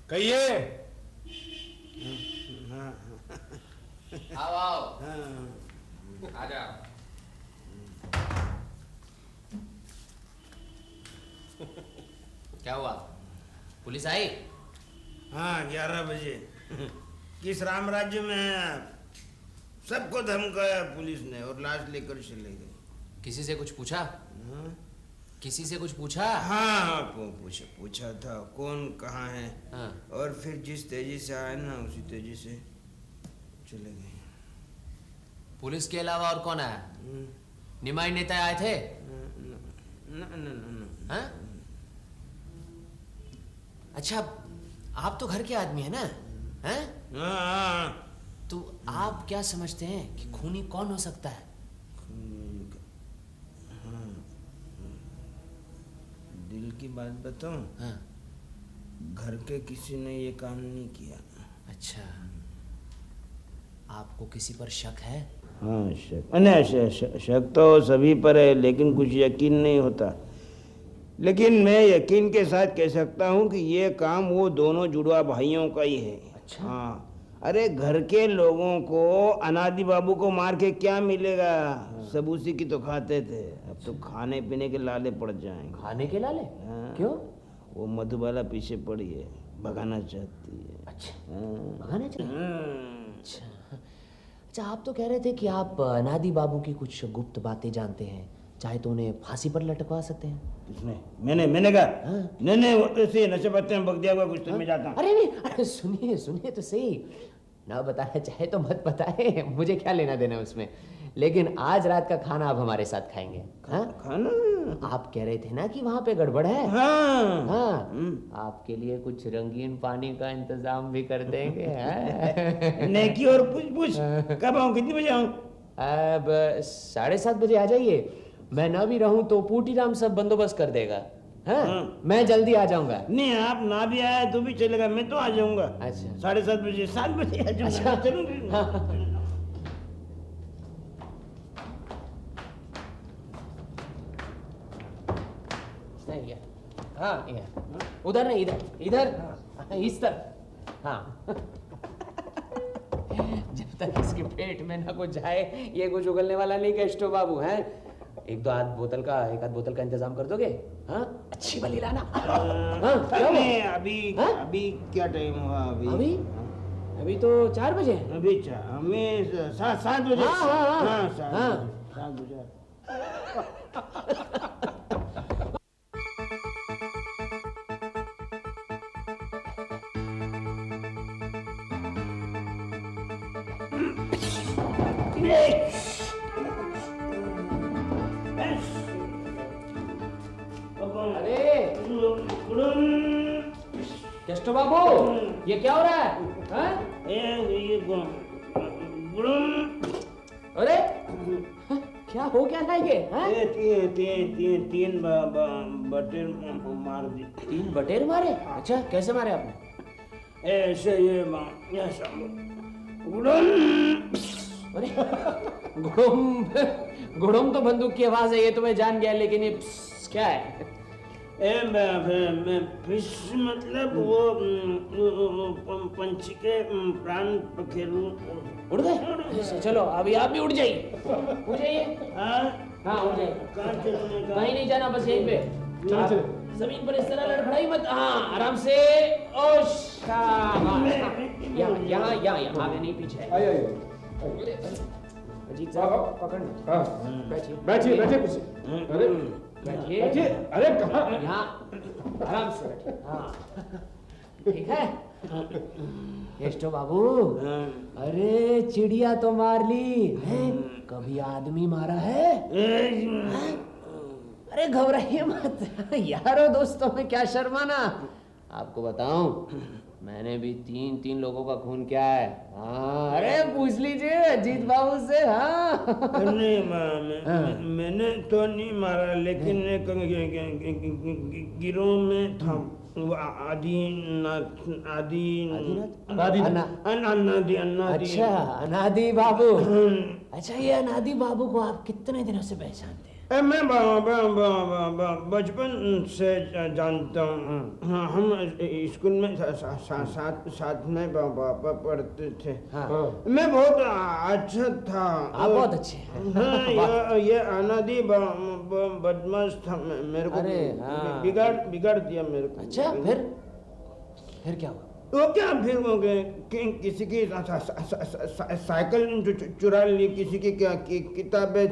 कहिए। आओ आओ, आ जाओ। क्या हुआ, पुलिस आई? हाँ, 11 बजे। किस राम राज्य में हैं आप? सबको धमकाया पुलिस ने और लाश लेकर चले गए। किसी से कुछ पूछा? किसी से कुछ पूछा? हाँ, पूछा था कौन कहाँ है। हाँ। और फिर जिस तेजी से आए ना उसी तेजी से चले गए। पुलिस के अलावा और कौन आया? निमाई नेता आए थे? न। हाँ? अच्छा, आप तो घर के आदमी है ना? हैं? हाँ। तो आप क्या समझते हैं कि खूनी कौन हो सकता है? दिल की बात बताऊं? हाँ। घर के किसी ने ये काम नहीं किया। अच्छा, आपको किसी पर शक है? हाँ, शक तो सभी पर है, लेकिन कुछ यकीन नहीं होता। लेकिन मैं यकीन के साथ कह सकता हूँ कि ये काम वो दोनों जुड़वा भाइयों का ही है। अच्छा। हाँ, अरे घर के लोगों को अनादि बाबू को मार के क्या मिलेगा? सब उसी की तो खाते थे। अब तो खाने पीने के लाले पड़ जाएंगे। खाने के लाले? क्यों? वो मधुबाला पीछे पड़ी है, भगाना चाहती है। अच्छा, भगाना चाहती है? अच्छा, आप तो कह रहे थे कि आप अनादि बाबू की कुछ गुप्त बातें जानते हैं, चाहे तो उन्हें फांसी पर लटकवा सकते हैं। किसने? मैंने कहा? नहीं, वो तो ऐसे नशे पत्ते में बक दिया हुआ कुछ तो मैं जाता हूँ। अरे नहीं, अरे सुनिए तो सही। ना बताना चाहे तो मत बताए, मुझे क्या लेना देना उसमें। लेकिन आज रात का खाना आप हमारे साथ खाएंगे। खाना? आप कह रहे थे ना कि वहाँ पे गड़बड़ है। हाँ। आपके लिए कुछ रंगीन पानी का इंतजाम भी कर देंगे। नेकी और पूछ कब आऊँ, कितनी बजे आऊँ? अब 7:30 बजे आ जाइए। मैं ना भी रहूं तो पूटीराम सब बंदोबस्त कर देगा। हाँ? मैं जल्दी आ जाऊंगा। नहीं, आप ना भी आए तो भी चलेगा, मैं तो आ जाऊंगा। अच्छा, 7:30 बजे, 7 बजे आ जाऊंगा। अच्छा। चलो। हाँ, उधर नहीं, इधर इस तरफ। हाँ। जब तक इसके पेट में ना कुछ जाए ये कुछ उगलने वाला नहीं केष्टो बाबू हैं। एक आध बोतल का इंतजाम कर दोगे? हाँ, अच्छी वाली लाना। नहीं, अभी क्या टाइम हुआ? अभी तो 4 बजे। अभी हमें 7 बजे। हाँ। 7 बजे। केष्टो बाबू, ये क्या हो रहा है? अरे क्या हो क्या रहा है ये? 3 बटेर मार दी। 3 बटेर मारे? अच्छा, कैसे मारे आपने? ऐसे ऐसा अरे गुड़ुम तो बंदूक की आवाज है, ये तो मैं जान गया, लेकिन ये क्या है? फिश मतलब वो पंछी के प्राण पखेरु उड़ गए। चलो अभी आप भी उड़ जाइए। हाँ, उड़ जाइए। कहीं नहीं जाना, बस यहीं पे जमीन पर इस तरह लड़खड़ाई मत। हाँ, आराम से। यहाँ आगे नहीं, पीछे। अजीत साहब पकड़ना। बैठिए कुर्सी। बैठिए। अरे कहाँ? यहाँ आराम से बैठिए। हाँ, ठीक है। केष्टो बाबू, अरे चिड़िया तो मार ली है, कभी आदमी मारा है? अरे घबराइए मत यारो, दोस्तों में क्या शर्माना। आपको बताऊं, मैंने भी 3 लोगों का खून किया है। हाँ, अरे पूछ लीजिए अजीत बाबू से। हाँ। नहीं, मैंने तो नहीं मारा, लेकिन गिरोह में था। अच्छा, अनादि बाबू। अच्छा, ये अनादि बाबू को आप कितने दिनों से पहचानते हैं? मैं बचपन से जानता हूँ। हाँ, हम स्कूल में साथ में पढ़ते थे। हाँ। मैं बहुत अच्छा था। आप बहुत अच्छे हैं। हाँ, ये अनादि बदमाश था। मेरे को अरे हाँ। बिगाड़ दिया मेरे को। अच्छा, फिर क्या हुआ? वो क्या, फिर वो किसी की साइकिल चुरा ली, किसी की क्या किताबें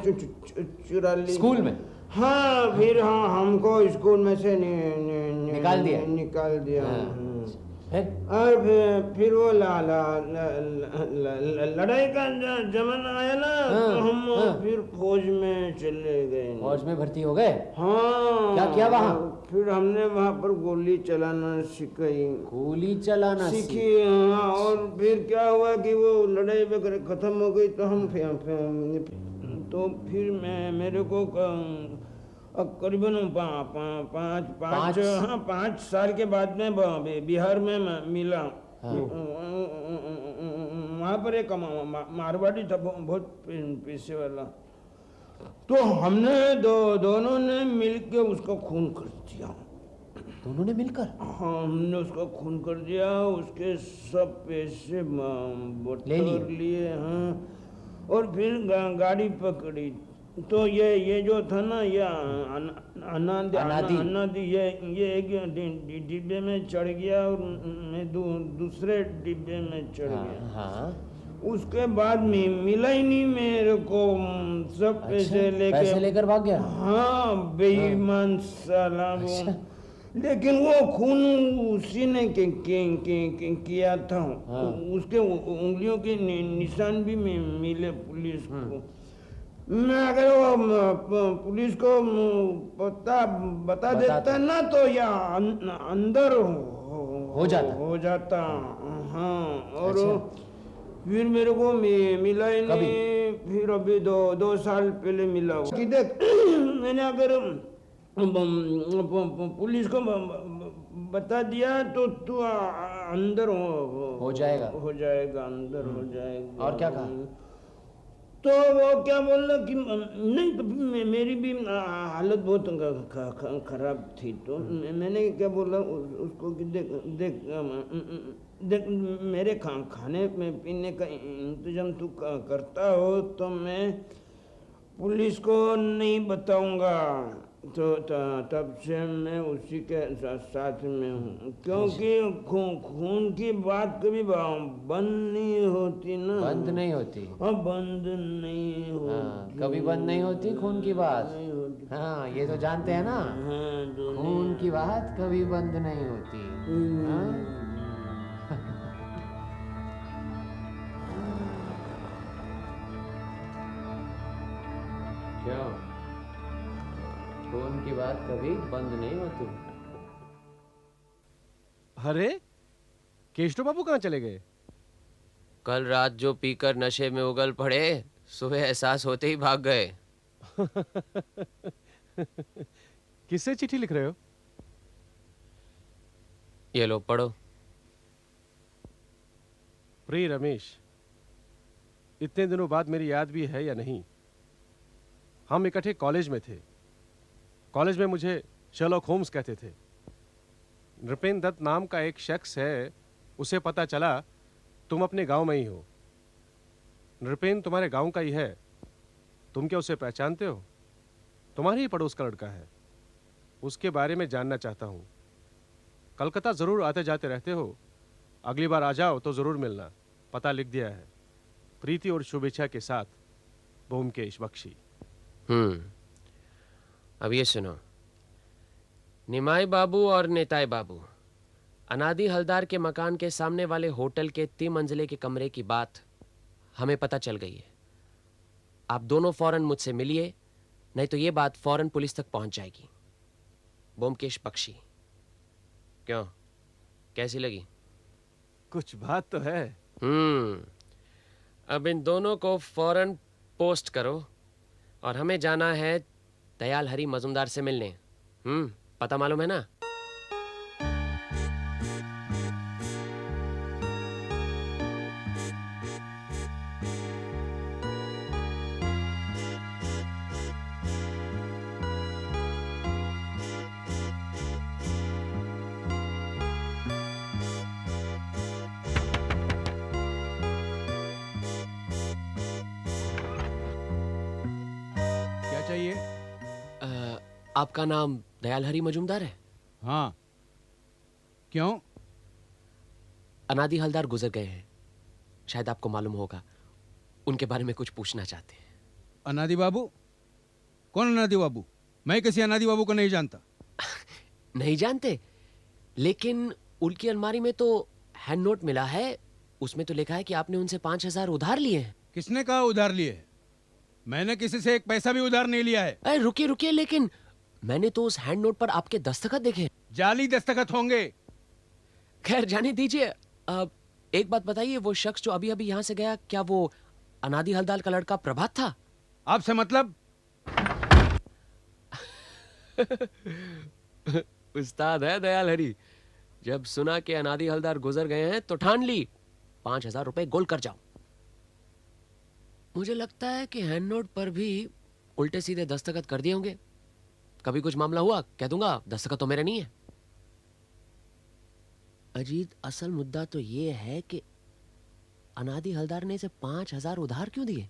चुरा ली स्कूल में? हाँ, फिर हाँ हमको स्कूल में से निकाल दिया। हाँ। फिर और फिर वो लड़ाई का जमाना आया ना। हाँ, तो हम हाँ। फिर फौज में चले गए। फौज में भर्ती हो गए? हाँ। क्या किया वहाँ? फिर हमने वहाँ पर गोली चलाना सीखी। गोली चलाना सीखी, हाँ। और फिर क्या हुआ कि वो लड़ाई वगैरह खत्म हो गई, तो हम तो फिर मेरे को करीबन 5 साल के बाद में बिहार में मिला। हाँ। वहाँ पर एक मारवाड़ी था, बहुत पैसे वाला। तो हमने दोनों ने मिलके उसको खून कर दिया। दोनों ने मिलकर? हाँ, हमने उसको खून कर दिया, उसके सब पैसे बटोर लिए। हाँ, और फिर गाड़ी पकड़ी। तो ये जो था ना, ये अनादि ये एक डिब्बे में चढ़ गया और मैं दूसरे डिब्बे में चढ़ गया। हाँ। उसके बाद में मिला ही नहीं मेरे को, सब पैसे लेकर भाग गया। हाँ, बेईमान साला वो। लेकिन वो खून उसी ने किया था। उसके उंगलियों के निशान भी मिले पुलिस को। मैं अगर वो पुलिस को बता देता ना, तो या अंदर हो जाता। हाँ, और फिर मेरे को मिला ही नहीं। फिर अभी 2 साल पहले मिला कि देख, मैंने अगर पुलिस को बता दिया तो तू अंदर हो जाएगा, अंदर हो जाएगा। और क्या कहा? तो वो क्या बोला कि नहीं, तो मेरी भी हालत बहुत खराब थी। तो मैंने क्या बोला उसको कि देख मेरे खाने में पीने का इंतजाम तू करता हो तो मैं पुलिस को नहीं बताऊंगा। तो तब से मैं उसी के साथ में हूँ, क्योंकि खून की बात कभी बंद नहीं होती ना। बंद नहीं होती? हाँ, बंद नहीं होती। हाँ, कभी बंद नहीं होती खून की बात। नहीं होती। हाँ, ये तो जानते हैं ना। हाँ, खून की बात कभी बंद नहीं होती। हाँ? क्यों? खून की बात कभी बंद नहीं होती। अरे केशव बाबू कहाँ चले गए? कल रात जो पीकर नशे में उगल पड़े, सुबह एहसास होते ही भाग गए। किससे चिट्ठी लिख रहे हो? ये लो पढ़ो। प्रिय रमेश, इतने दिनों बाद मेरी याद भी है या नहीं? हम इकट्ठे कॉलेज में थे। कॉलेज में मुझे शर्लॉक होम्स कहते थे। नृपेंद्र दत्त नाम का एक शख्स है, उसे पता चला तुम अपने गांव में ही हो। नृपेंद्र तुम्हारे गांव का ही है, तुम क्या उसे पहचानते हो? तुम्हारे ही पड़ोस का लड़का है। उसके बारे में जानना चाहता हूं। कलकत्ता जरूर आते जाते रहते हो, अगली बार आ जाओ तो जरूर मिलना। पता लिख दिया है। प्रीति और शुभेच्छा के साथ, ब्योमकेश बख्शी। अब ये सुनो। निमाई बाबू और नेताई बाबू, अनादि हलदार के मकान के सामने वाले होटल के 3 मंजिले के कमरे की बात हमें पता चल गई है। आप दोनों फौरन मुझसे मिलिए, नहीं तो ये बात फौरन पुलिस तक पहुंच जाएगी। ब्योमकेश बख्शी। क्यों, कैसी लगी? कुछ बात तो है। अब इन दोनों को फौरन पोस्ट करो और हमें जाना है दयाल हरी मजूमदार से मिलने। पता मालूम है ना? बताइए। आपका नाम दयाल हरी मजूमदार है? हाँ, क्यों? अनादि हलदार गुजर गए हैं, शायद आपको मालूम होगा, उनके बारे में कुछ पूछना चाहते हैं। अनादि बाबू? कौन अनादि बाबू? मैं किसी अनादि बाबू को नहीं जानता। नहीं जानते? लेकिन उनकी अलमारी में तो हैंड नोट मिला है, उसमें तो लिखा है कि आपने उनसे 5,000 उधार लिए हैं। किसने कहा उधार लिए है? मैंने किसी से एक पैसा भी उधार नहीं लिया है। अरे रुकिए रुकिए, लेकिन मैंने तो उस हैंड नोट पर आपके दस्तखत देखे। जाली दस्तखत होंगे। खैर जाने दीजिए। अब एक बात बताइए, वो शख्स जो अभी अभी यहाँ से गया, क्या वो अनादि हलदार का लड़का प्रभात था? आपसे मतलब? उस्ताद है दयाल हरी, जब सुना कि अनादि हलदार गुजर गए हैं तो ठान ली 5,000 रुपए गोल कर जाओ। मुझे लगता है कि हैंड नोट पर भी उल्टे सीधे दस्तखत कर दिए होंगे। कभी कुछ मामला हुआ कह दूंगा दस्तखत तो मेरे नहीं है। अजीत, असल मुद्दा तो ये है कि अनादि हलदार ने इसे 5,000 उधार क्यों दिए,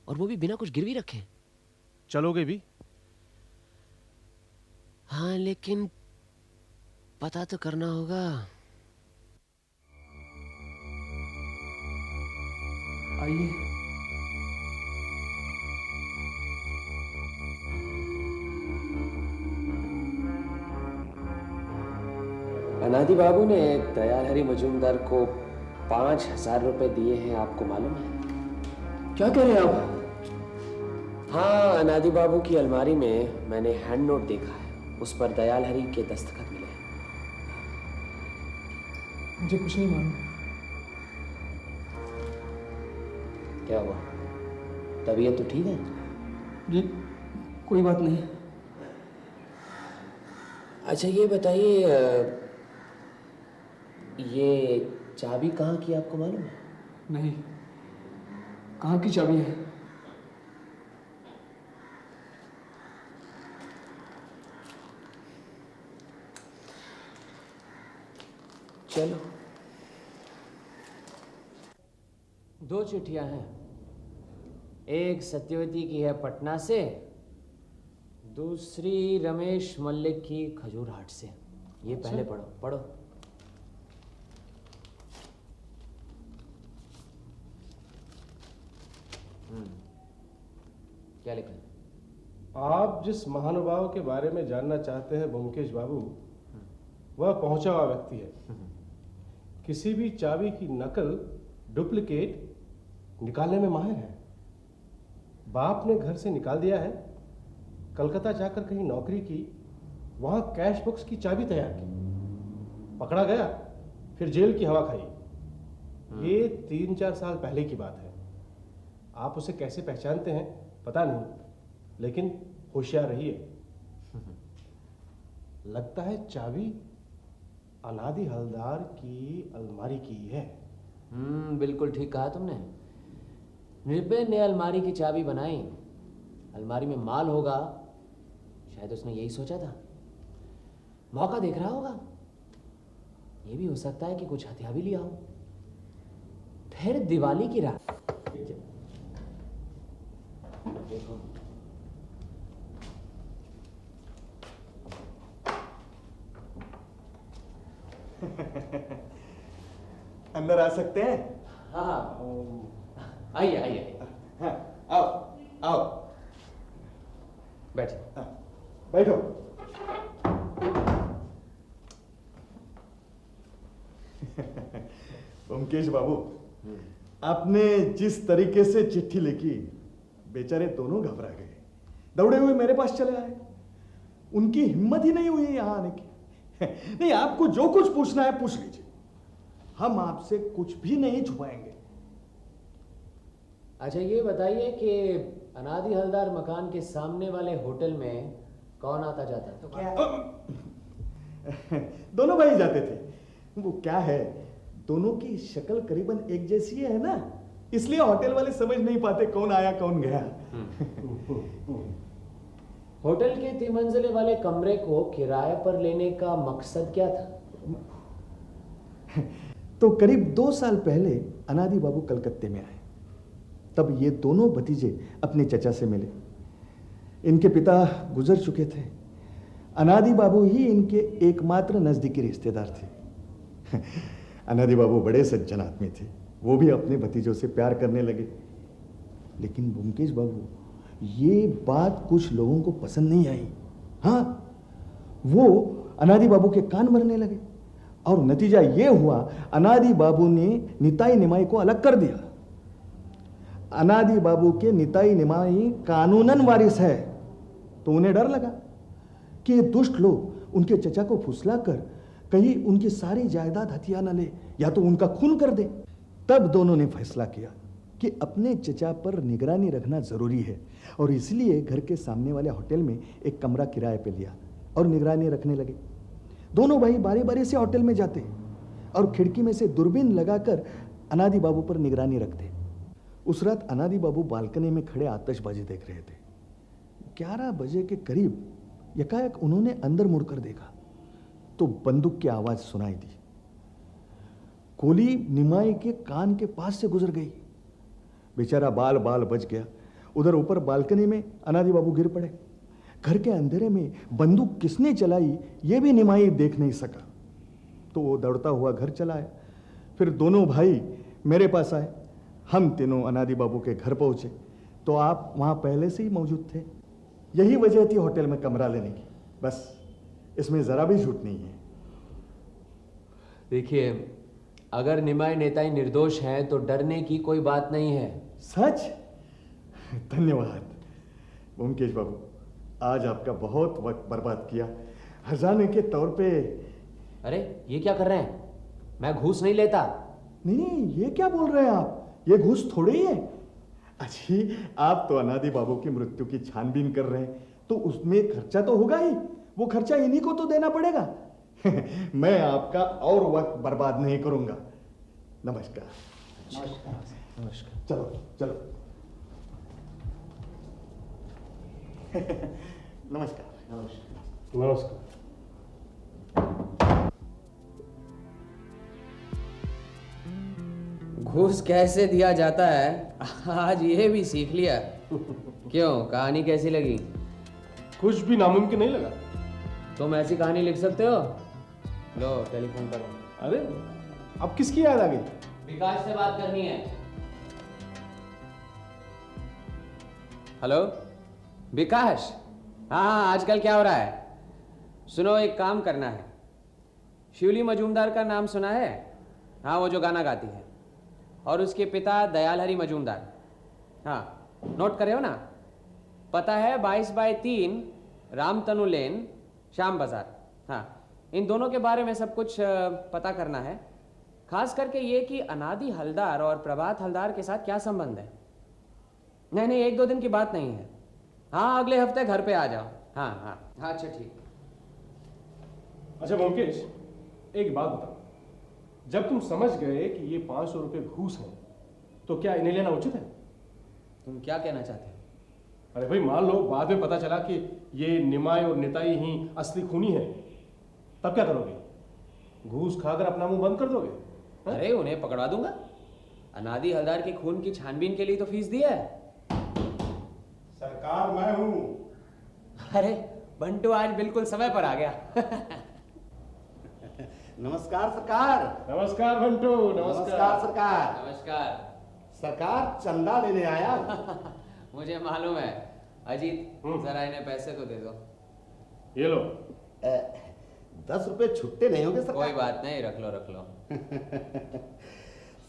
और वो भी बिना कुछ गिरवी रखे। चलोगे भी? हाँ, लेकिन पता तो करना होगा। आइए। अनादि बाबू ने दयाल हरी मजूमदार को 5,000 रुपए दिए हैं, आपको मालूम है? क्या कह रहे हैं आप? हाँ, अनादि बाबू की अलमारी में मैंने हैंड नोट देखा है, उस पर दयाल हरी के दस्तखत मिले हैं। मुझे कुछ नहीं मालूम। क्या हुआ? तबीयत तो ठीक है? जी कोई बात नहीं। अच्छा ये बताइए, ये चाबी कहाँ की आपको मालूम है? नहीं, कहाँ की चाबी है? चलो। 2 चिट्ठियां हैं, एक सत्यवती की है पटना से, दूसरी रमेश मल्लिक की खजूरहाट से। ये पहले पढ़ो पढ़ो। क्या लिखा है? आप जिस महानुभाव के बारे में जानना चाहते हैं ब्योमकेश बाबू, वह पहुंचा हुआ व्यक्ति है। किसी भी चाबी की नकल, डुप्लीकेट निकालने में माहिर है। बाप ने घर से निकाल दिया है, कलकत्ता जाकर कहीं नौकरी की, वहां कैश बॉक्स की चाबी तैयार की, पकड़ा गया, फिर जेल की हवा खाई। ये 3-4 साल पहले की बात है। आप उसे कैसे पहचानते हैं पता नहीं, लेकिन होशियार रहिए। लगता है चाबी अनादि हलदार की अलमारी की है। बिल्कुल ठीक कहा तुमने। निर्भय ने अलमारी की चाबी बनाई, अलमारी में माल होगा, शायद उसने यही सोचा था। मौका देख रहा होगा। ये भी हो सकता है कि कुछ हथियार भी लिया हो। फिर दिवाली की रात देखो, अंदर आ सकते हैं? हाँ आइए आइए आइए। हाँ, आओ आओ, बैठिए। हाँ, बैठो। ब्योमकेश बाबू, आपने जिस तरीके से चिट्ठी लिखी, बेचारे दोनों घबरा गए, दौड़े हुए मेरे पास चले आए। उनकी हिम्मत ही नहीं हुई यहां आने की। नहीं, आपको जो कुछ पूछना है पूछ लीजिए, हम आपसे कुछ भी नहीं छुपाएंगे। अच्छा ये बताइए कि अनादि हलदार मकान के सामने वाले होटल में कौन आता जाता है? दोनों भाई जाते थे। वो क्या है, दोनों की शक्ल करीबन एक जैसी है ना, इसलिए होटल वाले समझ नहीं पाते कौन आया कौन गया। होटल के 3 मंजिले वाले कमरे को किराए पर लेने का मकसद क्या था? तो करीब 2 साल पहले अनादि बाबू कलकत्ते में आए। तब ये दोनों भतीजे अपने चचा से मिले। इनके पिता गुजर चुके थे। अनादि बाबू ही इनके एकमात्र नजदीकी रिश्तेदार थे। अनादि बाबू बड़े सज्जन आदमी थे, वो भी अपने भतीजों से प्यार करने लगे। लेकिन ब्योमकेश बाबू, ये बात कुछ लोगों को पसंद नहीं आई। हाँ, वो अनादि बाबू के कान भरने लगे और नतीजा ये हुआ, अनादि बाबू ने निताई निमाई को अलग कर दिया। अनादि बाबू के निताई निमाई कानूनन वारिस है, तो उन्हें डर लगा कि ये दुष्ट लोग उनके चचा को फुसलाकर कहीं उनकी सारी जायदाद हथिया न ले या तो उनका खून कर दे। तब दोनों ने फैसला किया कि अपने चचा पर निगरानी रखना जरूरी है और इसलिए घर के सामने वाले होटल में एक कमरा किराए पे लिया और निगरानी रखने लगे। दोनों भाई बारी बारी से होटल में जाते और खिड़की में से दूरबीन लगाकर अनादि बाबू पर निगरानी रखते। उस रात अनादि बाबू बालकनी में खड़े आतिशबाजी देख रहे थे। 11 बजे के करीब एकाएक उन्होंने अंदर मुड़कर देखा तो बंदूक की आवाज सुनाई दी। गोली निमाई के कान के पास से गुजर गई। बेचारा बाल बाल बच गया। उधर ऊपर बालकनी में अनादि बाबू गिर पड़े। घर के अंधेरे में बंदूक किसने चलाई ये भी निमाई देख नहीं सका, तो वो दौड़ता हुआ घर चला आया। फिर दोनों भाई मेरे पास आए। हम तीनों अनादि बाबू के घर पहुंचे तो आप वहां पहले से ही मौजूद थे। यही वजह थी होटल में कमरा लेने की, बस इसमें जरा भी झूठ नहीं है। देखिए, अगर निमाई नेताई निर्दोष हैं तो डरने की कोई बात नहीं है। सच? धन्यवाद ब्योमकेश बाबू, आज आपका बहुत वक्त बर्बाद किया। खजाने के तौर पे। अरे ये क्या कर रहे हैं? मैं घूस नहीं लेता। नहीं, ये क्या बोल रहे हैं आप? ये घूस थोड़ी ही है। अच्छी, आप तो अनादि बाबू की मृत्यु की छानबीन कर रहे हैं तो उसमें खर्चा तो होगा ही। वो खर्चा इन्हीं को तो देना पड़ेगा। मैं आपका और वक्त बर्बाद नहीं करूंगा। नमस्कार। नमस्कार। चलो चलो। नमस्कार। नमस्कार। घूस कैसे दिया जाता है आज ये भी सीख लिया। क्यों, कहानी कैसी लगी? कुछ भी नामुमकिन नहीं लगा। तुम ऐसी कहानी लिख सकते हो? लो टेलीफोन करो। अरे अब किसकी याद आ गई? विकास से बात करनी है। हेलो विकास। हाँ, आजकल क्या हो रहा है? सुनो, एक काम करना है। शिवली मजूमदार का नाम सुना है? हाँ, वो जो गाना गाती है। और उसके पिता दयाल हरी मजूमदार। हाँ, नोट करे हो ना? पता है 22/3 रामतनु लेन, श्याम बाजार। हाँ, इन दोनों के बारे में सब कुछ पता करना है। खास करके ये कि अनादि हलदार और प्रभात हलदार के साथ क्या संबंध है। नहीं नहीं, 1-2 दिन की बात नहीं है। हाँ, अगले हफ्ते घर पे आ जाओ। हाँ हाँ हाँ, अच्छा ठीक। अच्छा ब्योमकेश, एक बात बताओ, जब तुम समझ गए कि ये 500 रुपये घूस हैं तो क्या इन्हें लेना उचित है? तुम क्या कहना चाहते हो? अरे भाई, मान लो बाद में पता चला कि ये निमाई और निताई ही असली खूनी है, तब क्या करोगे? घूस खाकर अपना मुंह बंद कर दोगे? अरे उन्हें पकड़वा दूंगा। अनादि हलदार के खून की छानबीन के लिए तो फीस दी है। सरकार, मैं हूं। अरे बंटू आज बिल्कुल समय पर आ गया। नमस्कार सरकार। नमस्कार बंटू। नमस्कार सरकार। नमस्कार सरकार, चंदा लेने आया। मुझे मालूम है। अजीत, जरा इन्हें पैसे तो दे दो। ये लो। 10 रुपए छुट्टे नहीं होंगे सरकार? कोई बात नहीं, रख लो रख लो।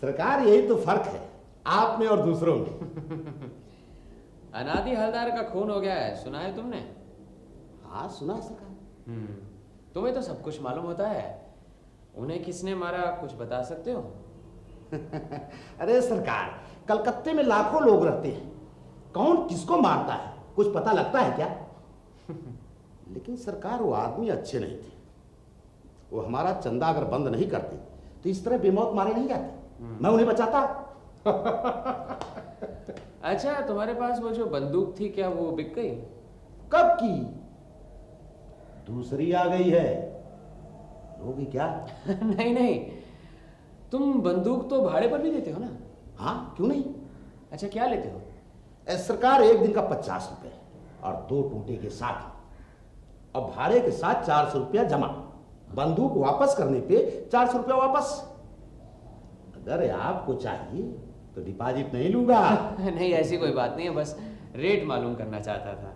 सरकार, यही तो फर्क है आप में और दूसरों में। अनादि हलदार का खून हो गया है, सुना है तुमने? हाँ सुना सरकार। तुम्हें तो सब कुछ मालूम होता है। उन्हें किसने मारा, कुछ बता सकते हो? अरे सरकार, कलकत्ते में लाखों लोग रहते हैं, कौन किसको मारता है कुछ पता लगता है क्या? लेकिन सरकार, वो आदमी अच्छे नहीं थे। वो हमारा चंदा अगर बंद नहीं करते तो इस तरह बेमौत मारे नहीं जाते। मैं उन्हें बचाता। अच्छा, तुम्हारे पास वो जो बंदूक थी, क्या वो बिक गई? कब की? दूसरी आ गई है। लोगी क्या? नहीं नहीं, तुम बंदूक तो भाड़े पर भी देते हो ना? हाँ, क्यों नहीं। अच्छा, क्या लेते हो? सरकार, एक दिन का 50 रुपए। और 2 टूटे के साथ, और भाड़े के साथ 400 रुपया जमा। बंदूक वापस करने पे 400 रुपया वापस। अगर आपको चाहिए तो डिपॉजिट नहीं लूंगा। नहीं, ऐसी कोई बात नहीं है, बस रेट मालूम करना चाहता था।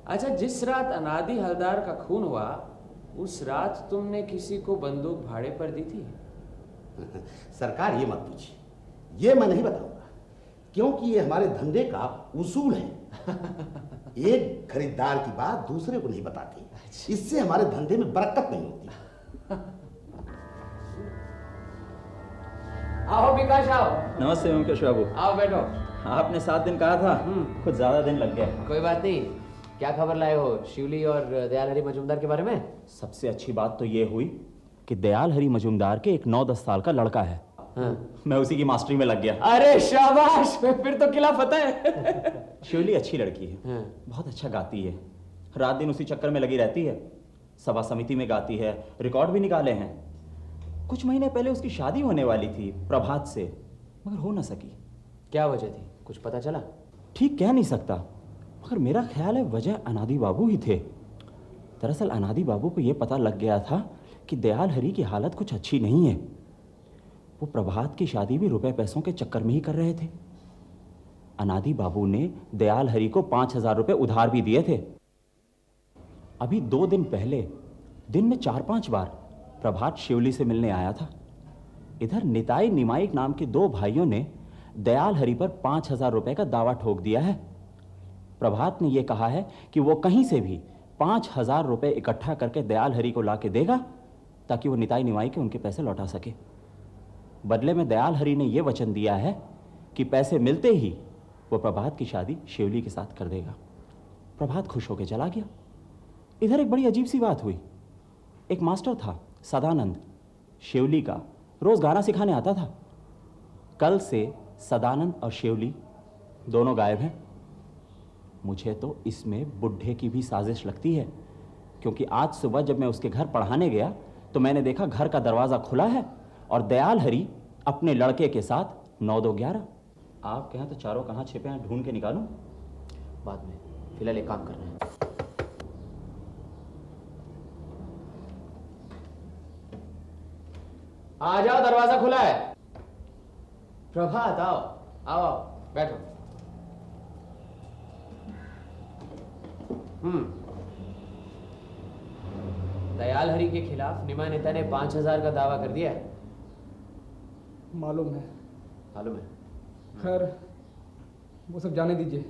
अच्छा, जिस रात अनादि हलदार का खून हुआ उस रात तुमने किसी को बंदूक भाड़े पर दी थी? सरकार ये मत पूछिए, ये मैं नहीं बताऊंगा, क्योंकि ये हमारे धंधे का उसूल है। एक खरीदार की बात दूसरे को नहीं बताते, इससे हमारे धंधे में बरकत नहीं होती। आओ विकास, आओ। नमस्ते मुकेश बाबू। आओ बैठो। आपने 7 दिन कहा था, कुछ ज्यादा दिन लग गए। कोई बात नहीं। क्या खबर लाए हो शिवली और दयाल हरी मजूमदार के बारे में? सबसे अच्छी बात तो ये हुई कि दयाल हरी मजूमदार के एक 9-10 साल का लड़का है। हाँ। मैं उसी की मास्टरी में लग गया। अरे शाबाश, फिर तो किला फतेह है। शिवली अच्छी लड़की है, हाँ। बहुत अच्छा गाती है, रात दिन उसी चक्कर में लगी रहती है। सभा समिति में गाती है, रिकॉर्ड भी निकाले हैं। कुछ महीने पहले उसकी शादी होने वाली थी प्रभात से, मगर हो न सकी। क्या वजह थी, कुछ पता चला? ठीक कह नहीं सकता, मगर मेरा ख्याल है वजह अनादि बाबू ही थे। दरअसल अनादि बाबू को यह पता लग गया था कि दयाल हरी की हालत कुछ अच्छी नहीं है। वो प्रभात की शादी भी रुपए पैसों के चक्कर में ही कर रहे थे। अनादि बाबू ने दयाल हरी को 5,000 रुपए उधार भी दिए थे। अभी 2 दिन पहले दिन में 4-5 बार प्रभात शिवली से मिलने आया था। इधर निताई निमाई नाम के 2 भाइयों ने दयाल हरी पर 5,000 रुपए का दावा ठोक दिया है। प्रभात ने यह कहा है कि वो कहीं से भी 5,000 रुपए इकट्ठा करके दयाल हरी को ला के देगा ताकि वो निताई निमाई के उनके पैसे लौटा सके। बदले में दयाल हरी ने यह वचन दिया है कि पैसे मिलते ही वो प्रभात की शादी शिवली के साथ कर देगा। प्रभात खुश होकर चला गया। इधर एक बड़ी अजीब सी बात हुई। एक मास्टर था सदानंद, शिवली का, रोज गाना सिखाने आता था। कल से सदानंद और शिवली दोनों गायब हैं। मुझे तो इसमें बुढ़े की भी साजिश लगती है, क्योंकि आज सुबह जब मैं उसके घर पढ़ाने गया तो मैंने देखा घर का दरवाजा खुला है और दयाल हरी अपने लड़के के साथ 9-2-11। आप कहें तो चारों कहाँ छिपे हैं ढूंढ के निकालूं? बाद में, फिलहाल एक काम करना है। आ जाओ, दरवाजा खुला है। प्रभात, आओ आओ आओ, बैठो। दयाल हरी के खिलाफ निमा नेता ने 5,000 का दावा कर दिया है। मालूम है। मालूम है? खैर वो सब जाने दीजिए,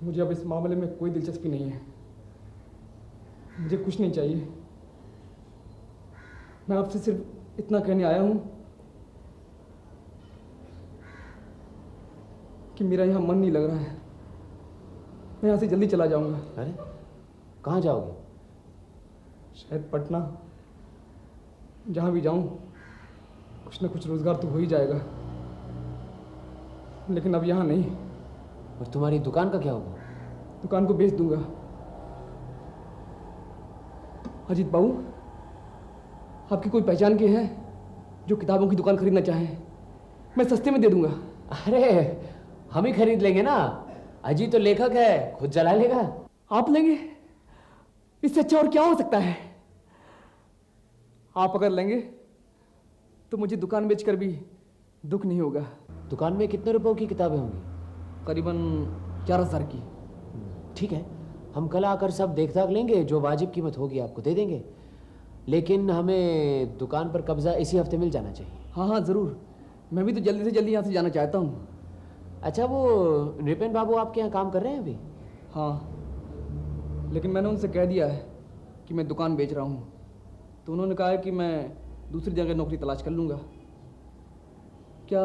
मुझे अब इस मामले में कोई दिलचस्पी नहीं है। मुझे कुछ नहीं चाहिए। मैं आपसे सिर्फ इतना कहने आया हूं कि मेरा यहाँ मन नहीं लग रहा है। मैं यहाँ से जल्दी चला जाऊंगा। अरे कहाँ जाओगे? शायद पटना। जहाँ भी जाऊं कुछ ना कुछ रोजगार तो हो ही जाएगा, लेकिन अब यहाँ नहीं। और तुम्हारी दुकान का क्या होगा? दुकान को बेच दूंगा। अजीत बाबू, आपकी कोई पहचान के हैं जो किताबों की दुकान खरीदना चाहें? मैं सस्ते में दे दूंगा। अरे हम ही खरीद लेंगे ना, अजीत तो लेखक है, खुद जला लेगा। आप लेंगे? इससे अच्छा और क्या हो सकता है? आप अगर लेंगे तो मुझे दुकान बेचकर भी दुख नहीं होगा। दुकान में कितने रुपयों की किताबें होंगी? करीबन 4,000 की। ठीक है, हम कल आकर सब देख दाख लेंगे, जो वाजिब कीमत होगी आपको दे देंगे। लेकिन हमें दुकान पर कब्जा इसी हफ्ते मिल जाना चाहिए। हाँ हाँ ज़रूर, मैं भी तो जल्दी से जल्दी यहाँ से जाना चाहता हूँ। अच्छा, वो नृपेन बाबू आपके यहाँ काम कर रहे हैं अभी? हाँ, लेकिन मैंने उनसे कह दिया है कि मैं दुकान बेच रहा हूँ, तो उन्होंने कहा है कि मैं दूसरी जगह नौकरी तलाश कर लूँगा। क्या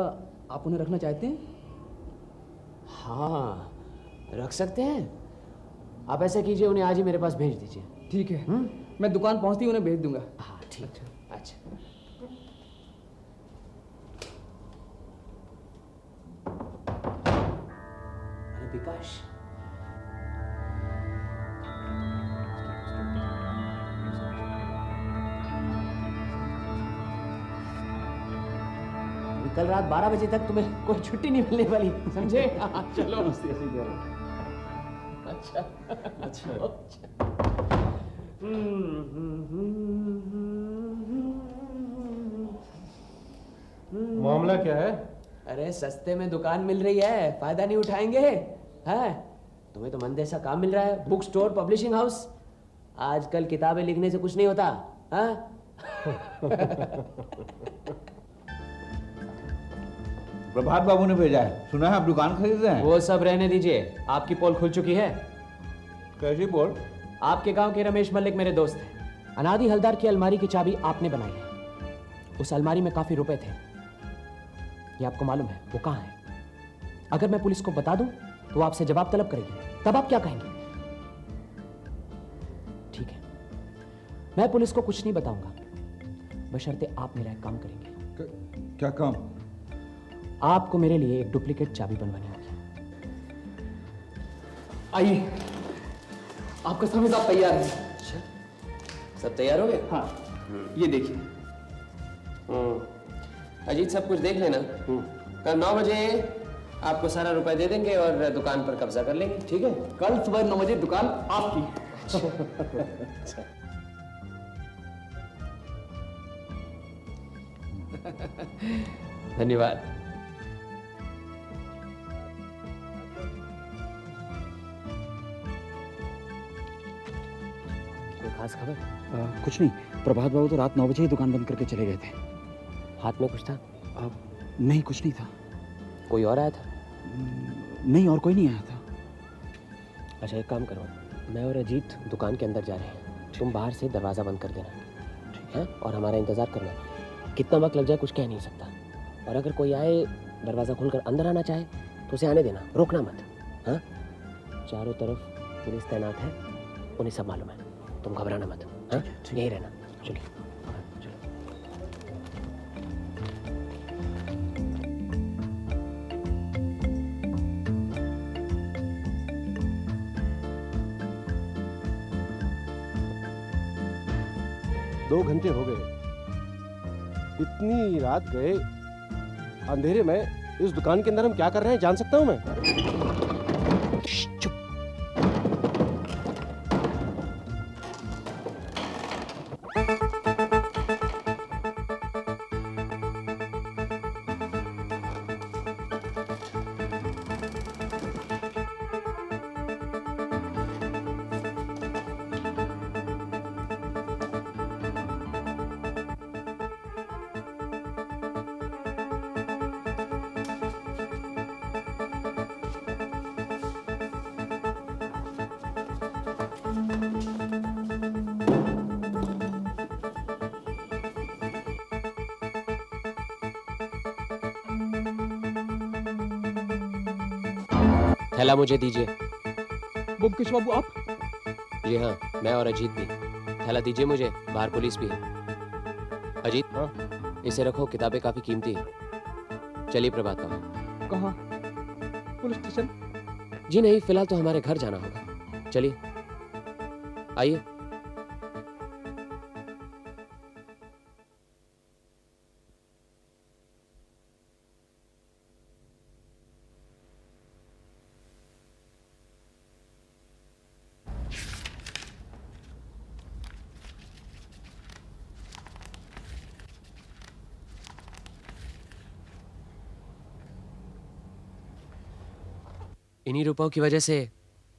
आप उन्हें रखना चाहते हैं? हाँ, रख सकते हैं। आप ऐसा कीजिए, उन्हें आज ही मेरे पास भेज दीजिए। ठीक है, मैं दुकान पहुँचती ही उन्हें भेज दूँगा। हाँ ठीक है। अच्छा अरे विकास, कल रात 12 बजे तक तुम्हें कोई छुट्टी नहीं मिलने वाली, समझे? चलो। अच्छा अच्छा मामला क्या है? अरे सस्ते में दुकान मिल रही है, फायदा नहीं उठाएंगे? है तुम्हें तो मंदे सा काम मिल रहा है, बुक स्टोर पब्लिशिंग हाउस। आजकल किताबें लिखने से कुछ नहीं होता। हाँ प्रभात बाबू ने भेजा है, सुना है आप दुकान खरीद रहे हैं। वो सब रहने दीजिए, आपकी पोल खुल चुकी है। कैसी पोल? आपके गांव के रमेश मल्लिक मेरे दोस्त हैं। अनादि हलदार की अलमारी की चाबी आपने बनाई है। उस अलमारी में काफी रुपए थे, ये आपको मालूम है। वो कहाँ है? अगर मैं पुलिस को बता दूं तो आपसे जवाब तलब करेगी, तब आप क्या कहेंगे? ठीक है, मैं पुलिस को कुछ नहीं बताऊंगा, बशर्ते आप मेरा एक काम करेंगे। क्या काम? आपको मेरे लिए एक डुप्लीकेट चाबी बनवानी होगी। आइए, आपका सब हिसाब तैयार है। अच्छा, सब तैयार हो गए? हाँ, ये देखिए। अजीत, सब कुछ देख लेना। कल 9 बजे आपको सारा रुपए दे देंगे और दुकान पर कब्जा कर लेंगे, ठीक है? कल सुबह 9 बजे दुकान आपकी। धन्यवाद। कोई खास खबर? कुछ नहीं, प्रभात बाबू तो रात 9 बजे ही दुकान बंद करके चले गए थे। हाथ में कुछ था? नहीं, कुछ नहीं था। कोई और आया था? नहीं, और कोई नहीं आया था। अच्छा, एक काम करो, मैं और अजीत दुकान के अंदर जा रहे हैं, तुम बाहर से दरवाज़ा बंद कर देना, हाँ? और हमारा इंतज़ार करना। कितना वक्त लग जाए कुछ कह नहीं सकता, और अगर कोई आए दरवाज़ा खोलकर अंदर आना चाहे तो उसे आने देना, रोकना मत। हाँ, चारों तरफ पुलिस तैनात है, उन्हें सब मालूम है, तुम घबराना मत। हाँ, यहीं रहना। चलिए। 2 घंटे हो गए, इतनी रात गए, अंधेरे में इस दुकान के अंदर हम क्या कर रहे हैं जान सकता हूं मैं? चुप। थैला मुझे दीजिए। ब्योमकेश बाबू आप? जी हाँ, मैं और अजीत भी। थैला दीजिए मुझे, बाहर पुलिस भी है। अजीत, हाँ? इसे रखो, किताबें काफी कीमती है। चलिए प्रभात बाबू। कहाँ? Police station? जी नहीं, फिलहाल तो हमारे घर जाना होगा। चलिए, आइए। इन्हीं रुपयों की वजह से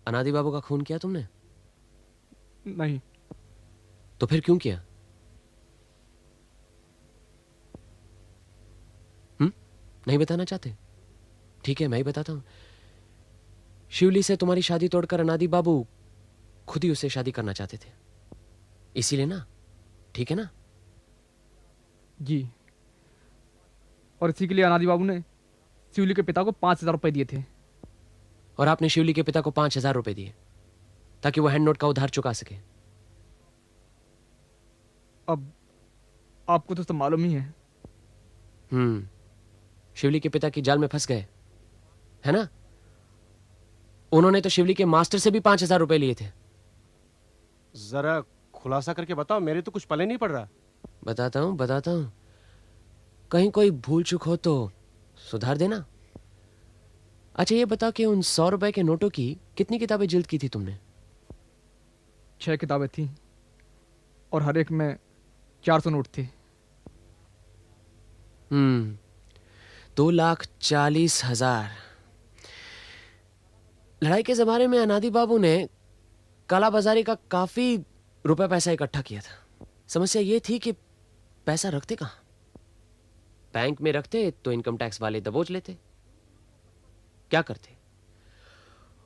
अनादि बाबू का खून किया तुमने? नहीं। तो फिर क्यों किया? नहीं बताना चाहते? ठीक है, मैं ही बताता हूं। शिवली से तुम्हारी शादी तोड़कर अनादि बाबू खुद ही उससे शादी करना चाहते थे, इसीलिए ना? ठीक है ना? जी, और इसी के लिए अनादि बाबू ने शिवली के पिता को 5,000 रुपए दिए थे। और आपने शिवली के पिता को 5,000 रुपए दिए ताकि वो हैंड नोट का उधार चुका सके। अब आपको तो सब मालूम ही है। शिवली के पिता की जाल में फंस गए, है ना? उन्होंने तो शिवली के मास्टर से भी 5,000 रुपए लिए थे। जरा खुलासा करके बताओ, मेरे तो कुछ पले नहीं पड़ रहा। बताता हूं। कहीं कोई भूल चूक हो तो सुधार देना। अच्छा ये बता कि उन 100 रुपए के नोटों की कितनी किताबें जिल्द की थी तुमने? 6 किताबें थी और हर एक में 400 नोट थे। 2,40,000। लड़ाई के जमाने में अनादि बाबू ने काला बाजारी का काफी रुपए पैसा इकट्ठा किया था। समस्या यह थी कि पैसा रखते कहां? बैंक में रखते तो इनकम टैक्स वाले दबोच लेते। क्या करते?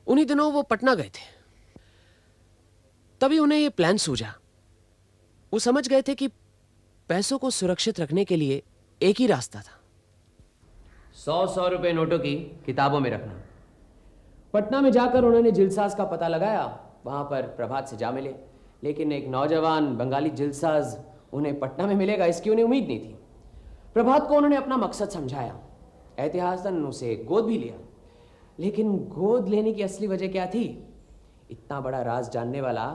उन्हीं दिनों वो पटना गए थे। तभी उन्हें यह प्लान सूझा। वो समझ गए थे कि पैसों को सुरक्षित रखने के लिए एक ही रास्ता था, 100 रुपए नोटों की किताबों में रखना। पटना में जाकर उन्होंने जिल्दसाज का पता लगाया। वहां पर प्रभात से जा मिले, लेकिन एक नौजवान बंगाली जिल्दसाज उन्हें पटना में मिलेगा इसकी उन्हें उम्मीद नहीं थी। प्रभात को उन्होंने अपना मकसद समझाया, एहतियातन उसे गोद भी लिया। लेकिन गोद लेने की असली वजह क्या थी? इतना बड़ा राज जानने वाला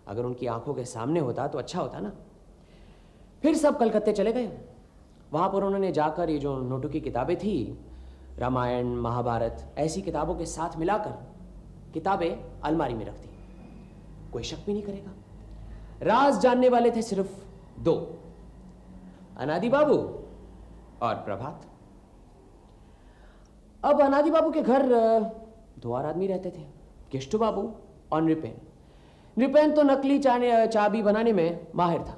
अगर उनकी आंखों के सामने होता तो अच्छा होता ना। फिर सब कलकत्ते चले गए। वहां पर उन्होंने जाकर ये जो नोटों की किताबें थी, रामायण, महाभारत, ऐसी किताबों के साथ मिलाकर किताबें अलमारी में रख दी। कोई शक भी नहीं करेगा। राज जानने वाले थे सिर्फ 2, अनादि बाबू और प्रभात। अब अनादि बाबू के घर 2 और आदमी रहते थे, केष्टू बाबू और नृपेन। नृपेन तो नकली चाबी बनाने में माहिर था,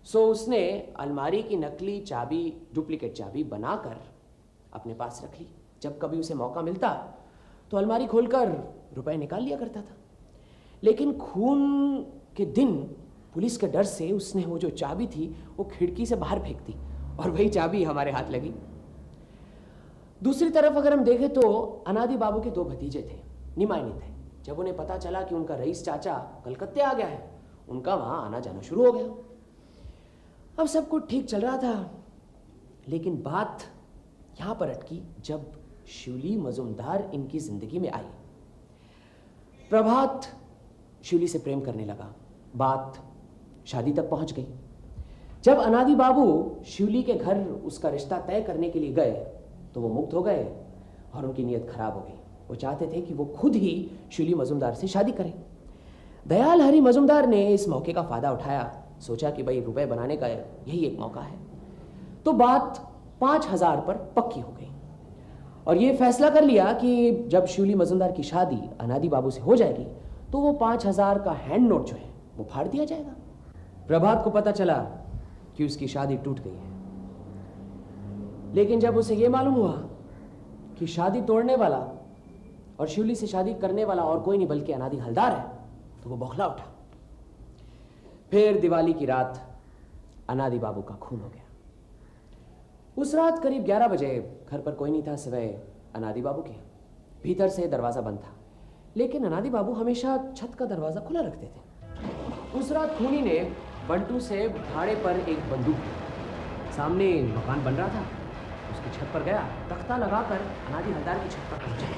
सो उसने अलमारी की नकली चाबी, डुप्लीकेट चाबी बनाकर अपने पास रख ली। जब कभी उसे मौका मिलता तो अलमारी खोलकर रुपए निकाल लिया करता था। लेकिन खून के दिन पुलिस के डर से उसने वो जो चाबी थी वो खिड़की से बाहर फेंक दी और वही चाबी हमारे हाथ लगी। दूसरी तरफ अगर हम देखें तो अनादि बाबू के 2 भतीजे थे, निमाई थे। जब उन्हें पता चला कि उनका रईस चाचा कलकत्ते आ गया है, उनका वहां आना जाना शुरू हो गया। अब सब कुछ ठीक चल रहा था, लेकिन बात यहां पर अटकी जब शिवली मजुमदार इनकी जिंदगी में आई। प्रभात शिवली से प्रेम करने लगा। बात शादी तक पहुंच गई। जब अनादि बाबू शिवली के घर उसका रिश्ता तय करने के लिए गए तो वो मुक्त हो गए और उनकी नीयत खराब हो गई। वो चाहते थे कि वो खुद ही शिवली मजुमदार से शादी करें। दयाल हरि मजुमदार ने इस मौके का फायदा उठाया। सोचा कि भाई रुपए बनाने का यही एक मौका है। तो बात 5,000 पर पक्की हो गई और ये फैसला कर लिया कि जब शिवली मजुमदार की शादी अनादि बाबू से हो जाएगी तो वो 5,000 का हैंड नोट जो है वो फाड़ दिया जाएगा। प्रभात को पता चला कि उसकी शादी टूट गई है, लेकिन जब उसे यह मालूम हुआ कि शादी तोड़ने वाला और शिवली से शादी करने वाला और कोई नहीं बल्कि अनादि हलदार है, तो वो बौखला उठा। फिर दिवाली की रात अनादि बाबू का खून हो गया। उस रात करीब 11 बजे घर पर कोई नहीं था सिवाय अनादि बाबू के। भीतर से दरवाजा बंद था, लेकिन अनादि बाबू हमेशा छत का दरवाजा खुला रखते थे। उस रात खूनी ने बंटू से भाड़े पर एक बंदूक ली। सामने मकान बन रहा था, उसकी छत पर गया, तख्ता लगाकर अनादि हलदार की छत पर पहुंचा।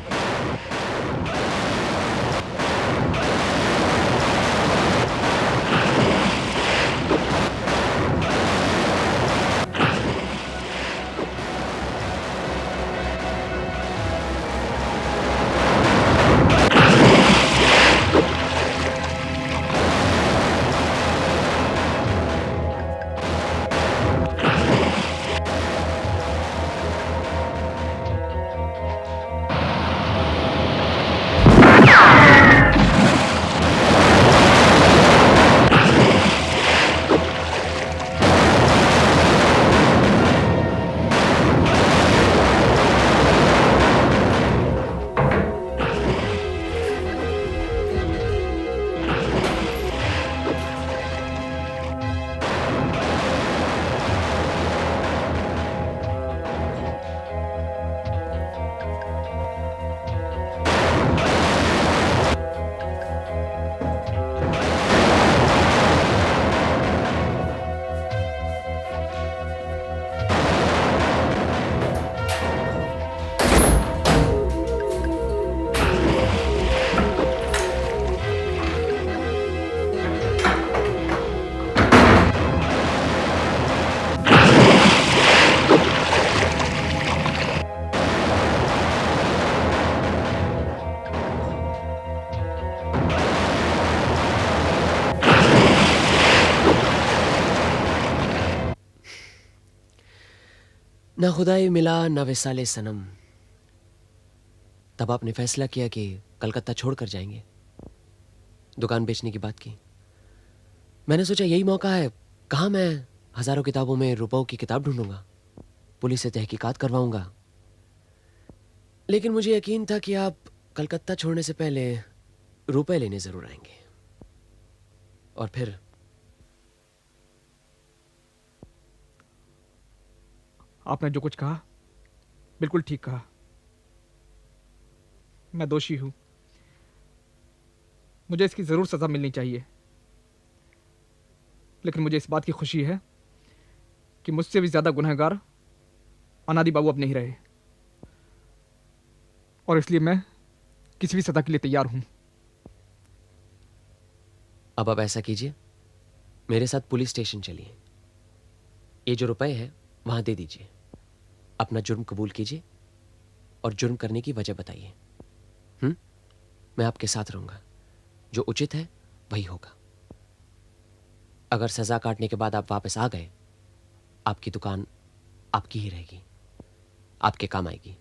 ना खुदाई मिला ना विसाले सनम। तब आपने फैसला किया कि कलकत्ता छोड़कर जाएंगे, दुकान बेचने की बात की। मैंने सोचा यही मौका है, कहाँ मैं हजारों किताबों में रुपयों की किताब ढूंढूंगा, पुलिस से तहकीकात करवाऊंगा। लेकिन मुझे यकीन था कि आप कलकत्ता छोड़ने से पहले रुपए लेने जरूर आएंगे। और फिर आपने जो कुछ कहा बिल्कुल ठीक कहा। मैं दोषी हूं, मुझे इसकी जरूर सजा मिलनी चाहिए। लेकिन मुझे इस बात की खुशी है कि मुझसे भी ज्यादा गुनहगार अनादि बाबू अब नहीं रहे, और इसलिए मैं किसी भी सजा के लिए तैयार हूं। अब आप ऐसा कीजिए, मेरे साथ पुलिस स्टेशन चलिए, ये जो रुपए है वहां दे दीजिए, अपना जुर्म कबूल कीजिए और जुर्म करने की वजह बताइए। मैं आपके साथ रहूंगा, जो उचित है वही होगा। अगर सजा काटने के बाद आप वापस आ गए, आपकी दुकान आपकी ही रहेगी, आपके काम आएगी।